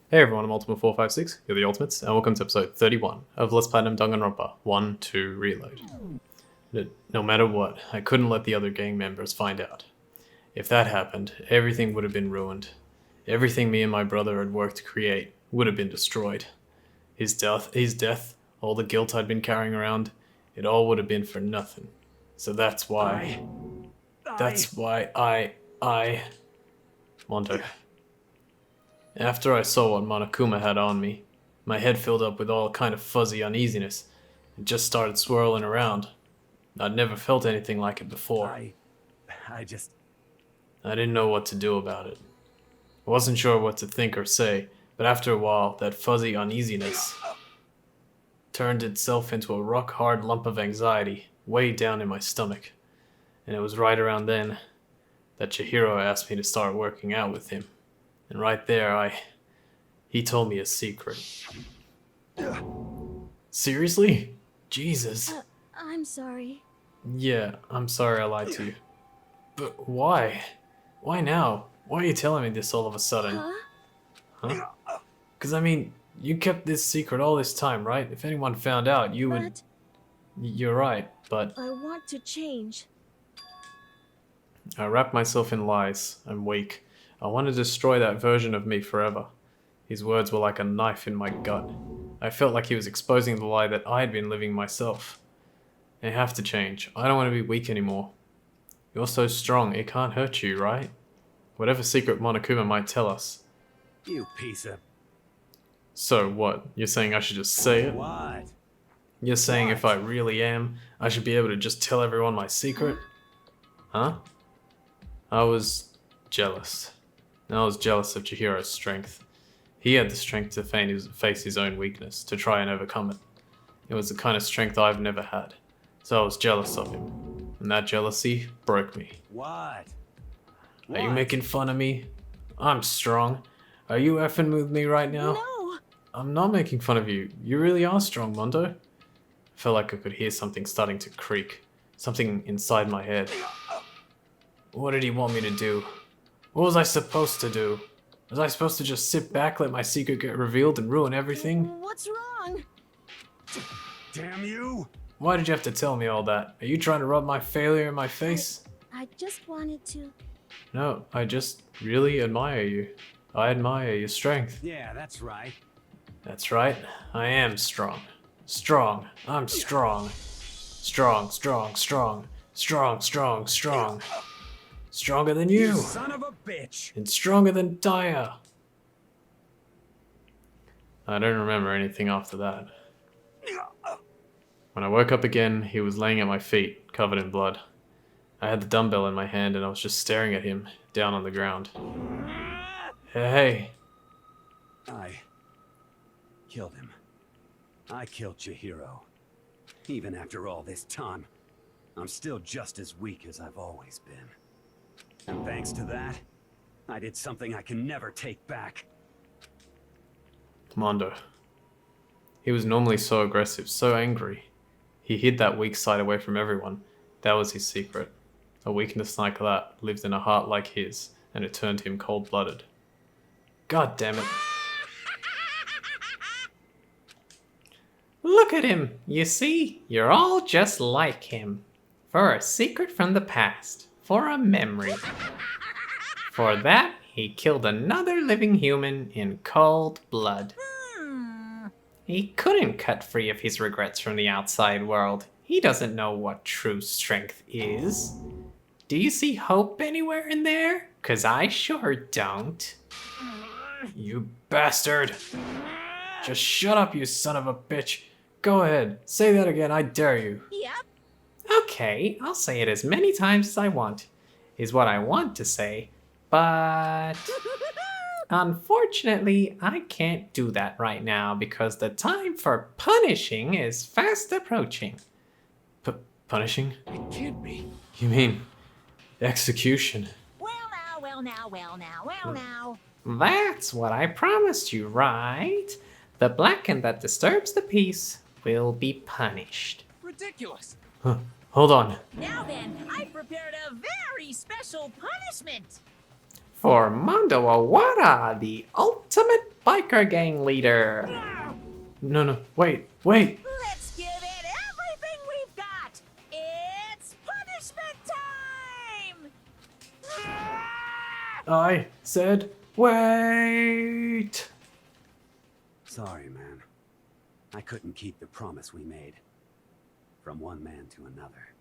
Hey everyone, I'm Ultimate456, you're the Ultimates, and welcome to episode 31 of Let's Platinum Danganronpa 1-2 Reload. No matter what, I couldn't let the other gang members find out. If that happened, everything would have been ruined. Everything me and my brother had worked to create would have been destroyed. His death, all the guilt I'd been carrying around, it all would have been for nothing. So that's why... Mondo. After I saw what Monokuma had on me, my head filled up with all kind of fuzzy uneasiness and just started swirling around. I'd never felt anything like it before. I didn't know what to do about it. I wasn't sure what to think or say, but after a while, that fuzzy uneasiness turned itself into a rock-hard lump of anxiety way down in my stomach. And it was right around then that Chihiro asked me to start working out with him. And right there, he told me a secret. Seriously? Jesus. I'm sorry. Yeah, I'm sorry I lied to you. But why? Why now? Why are you telling me this all of a sudden? Huh? Because, I mean, you kept this secret all this time, right? If anyone found out, you would... But You're right, but... I want to change. I wrapped myself in lies. I'm weak. I want to destroy that version of me forever. His words were like a knife in my gut. I felt like he was exposing the lie that I had been living myself. I have to change. I don't want to be weak anymore. You're so strong, it can't hurt you, right? Whatever secret Monokuma might tell us. You piece of... So what? You're saying I should just say it? What? You're saying if I really am, I should be able to just tell everyone my secret? Huh? I was jealous. I was jealous of Chihiro's strength. He had the strength to face his own weakness, to try and overcome it. It was the kind of strength I've never had, so I was jealous of him. And that jealousy broke me. What? Are you making fun of me? I'm strong. Are you effing with me right now? No! I'm not making fun of you. You really are strong, Mondo. I felt like I could hear something starting to creak. Something inside my head. What did he want me to do? What was I supposed to do? Was I supposed to just sit back, let my secret get revealed, and ruin everything? What's wrong? Damn you! Why did you have to tell me all that? Are you trying to rub my failure in my face? I just wanted to... No, I just really admire you. I admire your strength. Yeah, that's right. That's right. I am strong. Strong. I'm strong. Strong, strong, strong. Strong, strong, strong. Stronger than you. Son of a bitch! And stronger than Daya. I don't remember anything after that. When I woke up again, he was laying at my feet, covered in blood. I had the dumbbell in my hand and I was just staring at him, down on the ground. Hey. I killed him. I killed Chihiro. Even after all this time, I'm still just as weak as I've always been. And thanks to that, I did something I can never take back. Mondo. He was normally so aggressive, so angry. He hid that weak side away from everyone. That was his secret. A weakness like that lived in a heart like his, and it turned him cold-blooded. God damn it. Look at him. You see? You're all just like him. For a secret from the past. For a memory. For that, he killed another living human in cold blood. He couldn't cut free of his regrets from the outside world. He doesn't know what true strength is. Do you see hope anywhere in there? 'Cause I sure don't. You bastard! Just shut up, you son of a bitch! Go ahead, say that again, I dare you. Yep. Okay, I'll say it as many times as I want, is what I want to say, but unfortunately, I can't do that right now because the time for punishing is fast approaching. Punishing? It can't be. You mean execution? Well now. That's what I promised you, right? The blacken that disturbs the peace will be punished. Ridiculous. Hold on. Now then, I prepared a very special punishment. For Mondo Awara, the ultimate biker gang leader. No, wait. Let's give it everything we've got. It's punishment time. I said, wait! Sorry, man. I couldn't keep the promise we made. From one man to another.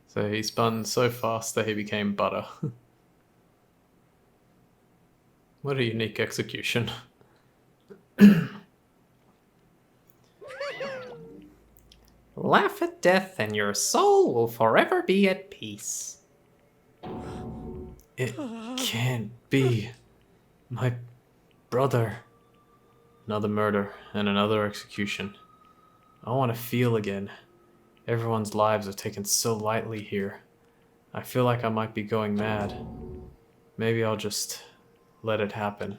So he spun so fast that he became butter. What a unique execution. Laugh at death and your soul will forever be at peace. It can't be. My brother. Another murder and another execution. I want to feel again. Everyone's lives are taken so lightly here. I feel like I might be going mad. Maybe I'll just let it happen.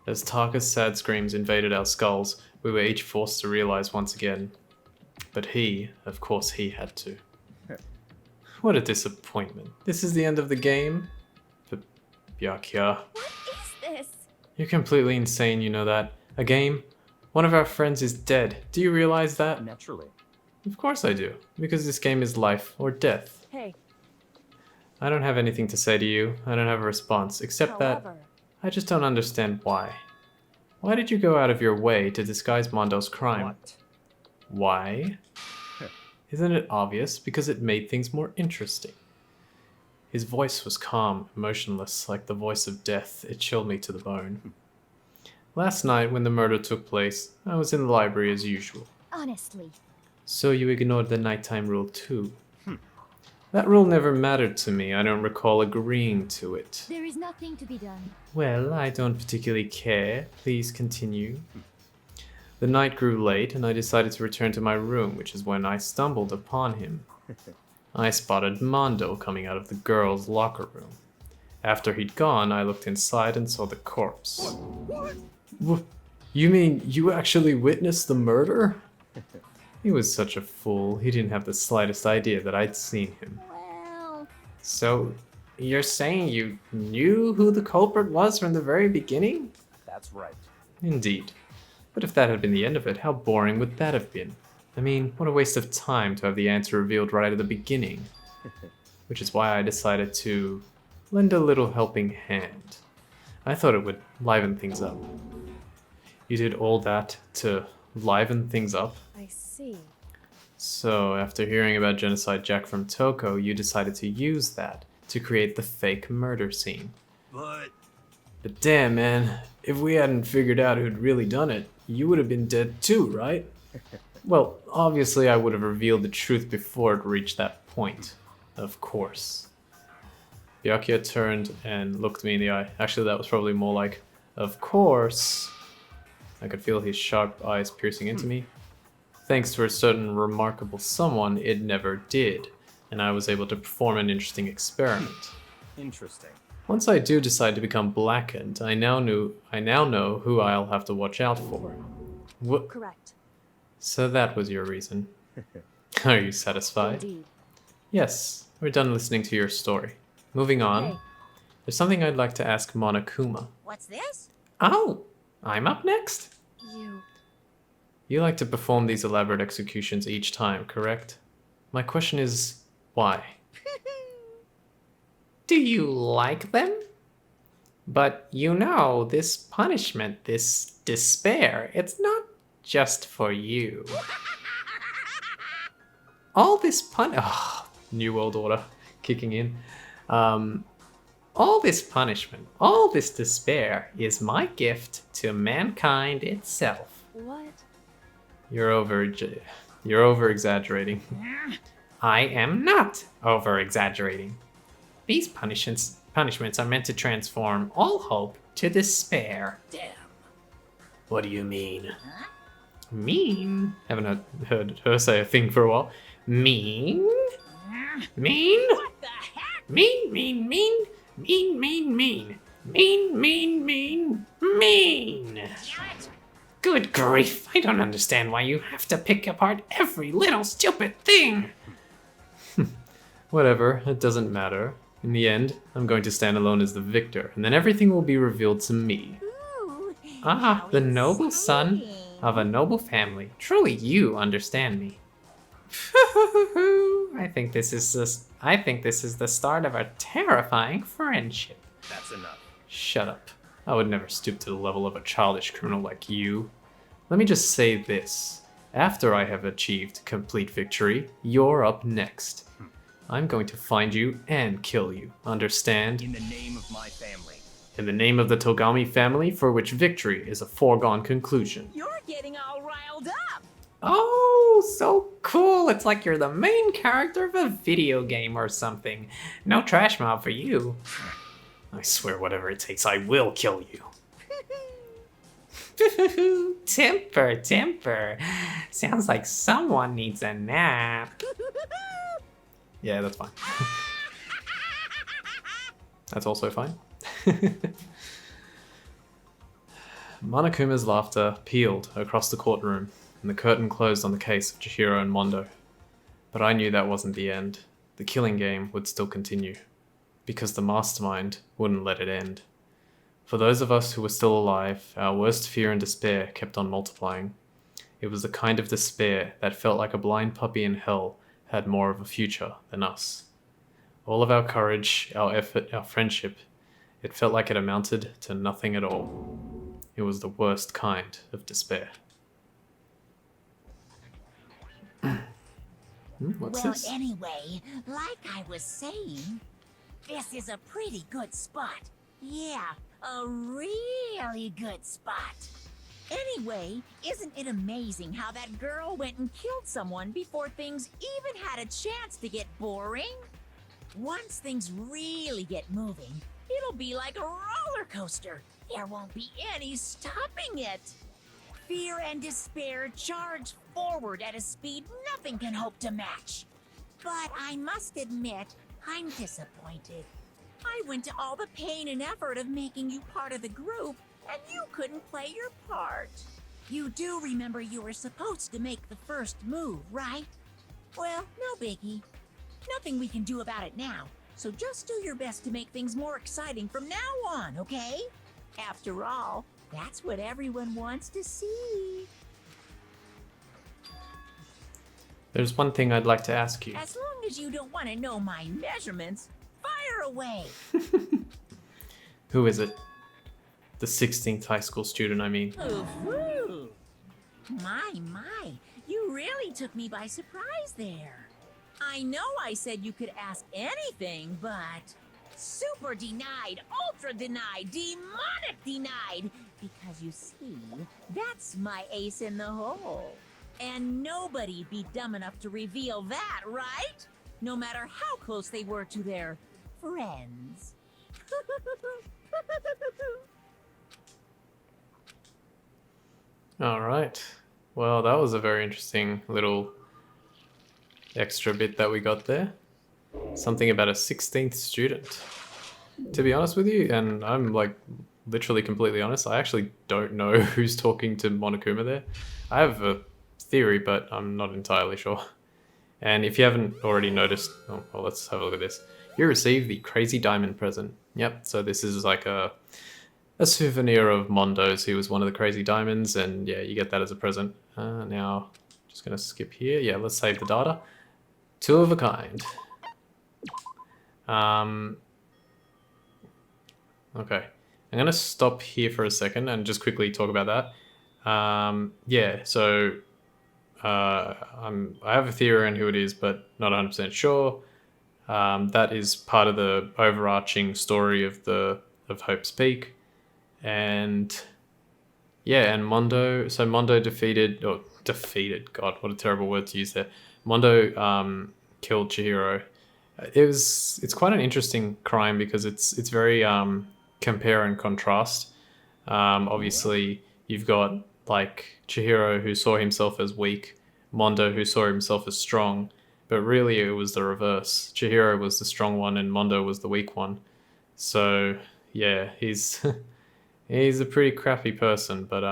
As Tarka's sad screams invaded our skulls, we were each forced to realize once again. But of course he had to. What a disappointment. This is the end of the game? Byakuya. What is this? You're completely insane, you know that. A game? One of our friends is dead. Do you realize that? Naturally. Of course I do. Because this game is life or death. Hey, I don't have anything to say to you. I don't have a response, except that however, I just don't understand why. Why did you go out of your way to disguise Mondo's crime? What? Why? Isn't it obvious? Because it made things more interesting. His voice was calm, emotionless, like the voice of death. It chilled me to the bone. Last night, when the murder took place, I was in the library as usual. honestly, So you ignored the nighttime rule too? That rule never mattered to me. I don't recall agreeing to it. there is nothing to be done. Well, I don't particularly care. Please continue. The night grew late, and I decided to return to my room, which is when I stumbled upon him. I spotted Mondo coming out of the girls' locker room. After he'd gone, I looked inside and saw the corpse. You mean you actually witnessed the murder? He was such a fool. He didn't have the slightest idea that I'd seen him. Well, So, you're saying you knew who the culprit was from the very beginning? That's right. Indeed. But if that had been the end of it, how boring would that have been? I mean, what a waste of time to have the answer revealed right at the beginning. Which is why I decided to lend a little helping hand. I thought it would liven things up. You did all that to liven things up? I see. So, after hearing about Genocide Jack from Toko, you decided to use that to create the fake murder scene. But But damn, man, if we hadn't figured out who'd really done it, you would have been dead too, right? Well, obviously I would have revealed the truth before it reached that point. Of course. Byakuya turned and looked me in the eye. Actually, that was probably more like, of course. I could feel his sharp eyes piercing into me. Thanks to a certain remarkable someone, it never did, and I was able to perform an interesting experiment. Interesting. Once I do decide to become blackened, I now know who I'll have to watch out for. Correct. So that was your reason. Are you satisfied? Indeed. Yes, we're done listening to your story. Moving on. Okay. There's something I'd like to ask Monokuma. What's this? Oh, I'm up next. You. You like to perform these elaborate executions each time, correct? My question is, why? Do you like them? But you know, this punishment, this despair, it's not just for you. All this New World Order kicking in. All this punishment, all this despair is my gift to mankind itself. What? You're over exaggerating. I am not over exaggerating. These punishments are meant to transform all hope to despair. Damn. What do you mean? Huh? Mean? Haven't heard her say a thing for a while. Mean? Mean? What the heck? Mean, mean, mean, mean, mean, mean, mean, mean, mean, mean. Damn it. Good grief, I don't understand why you have to pick apart every little stupid thing. Whatever, it doesn't matter. In the end, I'm going to stand alone as the victor, and then everything will be revealed to me. Ooh, Ah, how the noble son exciting. of a noble family. Truly, you understand me. I think this is the start of a terrifying friendship. That's enough. Shut up. I would never stoop to the level of a childish criminal like you. Let me just say this. After I have achieved complete victory, you're up next. I'm going to find you and kill you. Understand? In the name of my family. In the name of the Togami family, for which victory is a foregone conclusion. You're getting all riled up. Oh, so cool. It's like you're the main character of a video game or something. No trash mob for you. I swear whatever it takes, I will kill you. Temper. Sounds like someone needs a nap. Yeah, that's fine. That's also fine. Monokuma's laughter pealed across the courtroom, and the curtain closed on the case of Chihiro and Mondo. But I knew that wasn't the end. The killing game would still continue, because the mastermind wouldn't let it end. For those of us who were still alive, our worst fear and despair kept on multiplying. It was the kind of despair that felt like a blind puppy in hell had more of a future than us. All of our courage, our effort, our friendship, it felt like it amounted to nothing at all. It was the worst kind of despair. What's Well, this? anyway, like I was saying, this is a pretty good spot. Yeah, a really good spot. Anyway, isn't it amazing how that girl went and killed someone before things even had a chance to get boring? Once things really get moving, it'll be like a roller coaster. There won't be any stopping it. Fear and despair charge forward at a speed nothing can hope to match. But I must admit, I'm disappointed. I went to all the pain and effort of making you part of the group, and you couldn't play your part. You do remember you were supposed to make the first move, right? Well, no biggie. Nothing we can do about it now, so just do your best to make things more exciting from now on, okay? After all, that's what everyone wants to see. There's one thing I'd like to ask you. As long as you don't want to know my measurements, fire away. Who is it? The 16th high school student, I mean. Ooh. My, you really took me by surprise there. I know I said you could ask anything, but super denied, ultra denied, demonic denied. Because you see, that's my ace in the hole. And nobody'd be dumb enough to reveal that, right? No matter how close they were to their friends. All right. Well, that was a very interesting little extra bit that we got there. Something about a 16th student. To be honest with you, and I'm like literally completely honest, I actually don't know who's talking to Monokuma there. I have a theory, but I'm not entirely sure. And if you haven't already noticed, oh, well, let's have a look at this. You received the Crazy Diamond present. Yep, so this is like a souvenir of Mondo's. He was one of the Crazy Diamonds, and yeah, you get that as a present. Now, just gonna skip here. Yeah, let's save the data. Two of a kind. Okay, I'm gonna stop here for a second and just quickly talk about that. Yeah, so I have a theory on who it is, but not 100% sure. That is part of the overarching story of Hope's Peak, and yeah, and Mondo. So Mondo defeated. God, what a terrible word to use there. Mondo killed Chihiro. It's quite an interesting crime because it's very compare and contrast. Obviously, you've got like Chihiro who saw himself as weak, Mondo who saw himself as strong, but really it was the reverse. Chihiro was the strong one and Mondo was the weak one. So yeah, he's he's a pretty crappy person, but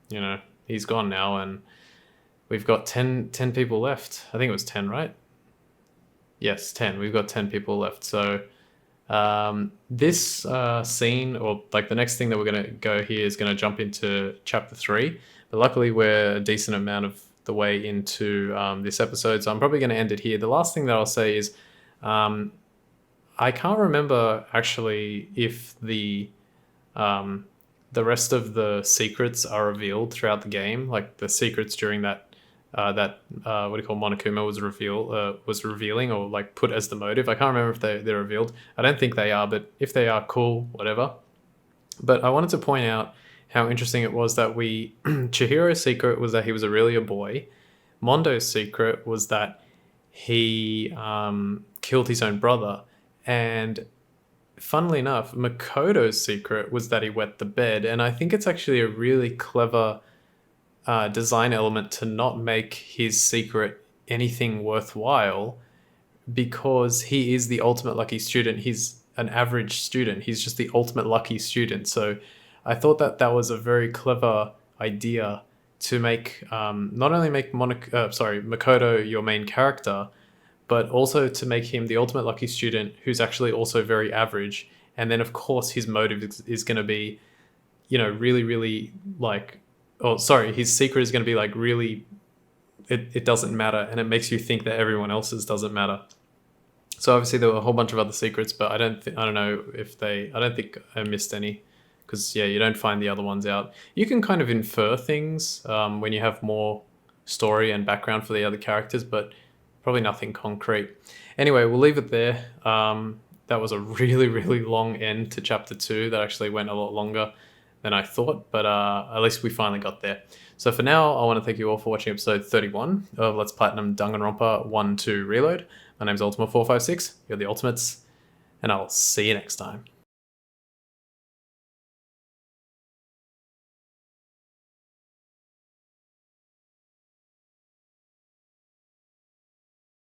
you know, he's gone now and we've got 10 people left. I think it was 10, right? Yes, 10. We've got 10 people left. So this scene, or like the next thing that we're going to go here is going to jump into chapter 3. But luckily we're a decent amount of the way into this episode, so I'm probably going to end it here. The last thing that I'll say is I can't remember actually if the rest of the secrets are revealed throughout the game, like the secrets during that what do you call Monokuma was revealing or like put as the motive. I can't remember if they're revealed. I don't think they are, but if they are, cool, whatever. But I wanted to point out how interesting it was that Chihiro's secret was that he was really a boy. Mondo's secret was that he killed his own brother. And funnily enough, Makoto's secret was that he wet the bed. And I think it's actually a really clever design element to not make his secret anything worthwhile, because he is the ultimate lucky student. He's an average student. He's just the ultimate lucky student. So I thought that was a very clever idea to make not only make Makoto your main character, but also to make him the ultimate lucky student who's actually also very average. And then of course his motive is going to be, you know, really, really like, his secret is going to be like really, it doesn't matter, and it makes you think that everyone else's doesn't matter. So obviously there were a whole bunch of other secrets, but I don't think I missed any, because yeah, you don't find the other ones out. You can kind of infer things when you have more story and background for the other characters, but probably nothing concrete. Anyway, we'll leave it there. That was a really, really long end to chapter 2. That actually went a lot longer than I thought, but at least we finally got there. So for now, I want to thank you all for watching episode 31 of Let's Platinum Danganronpa 1-2 Reload. My name's Ultima456, you're the Ultimates, and I'll see you next time.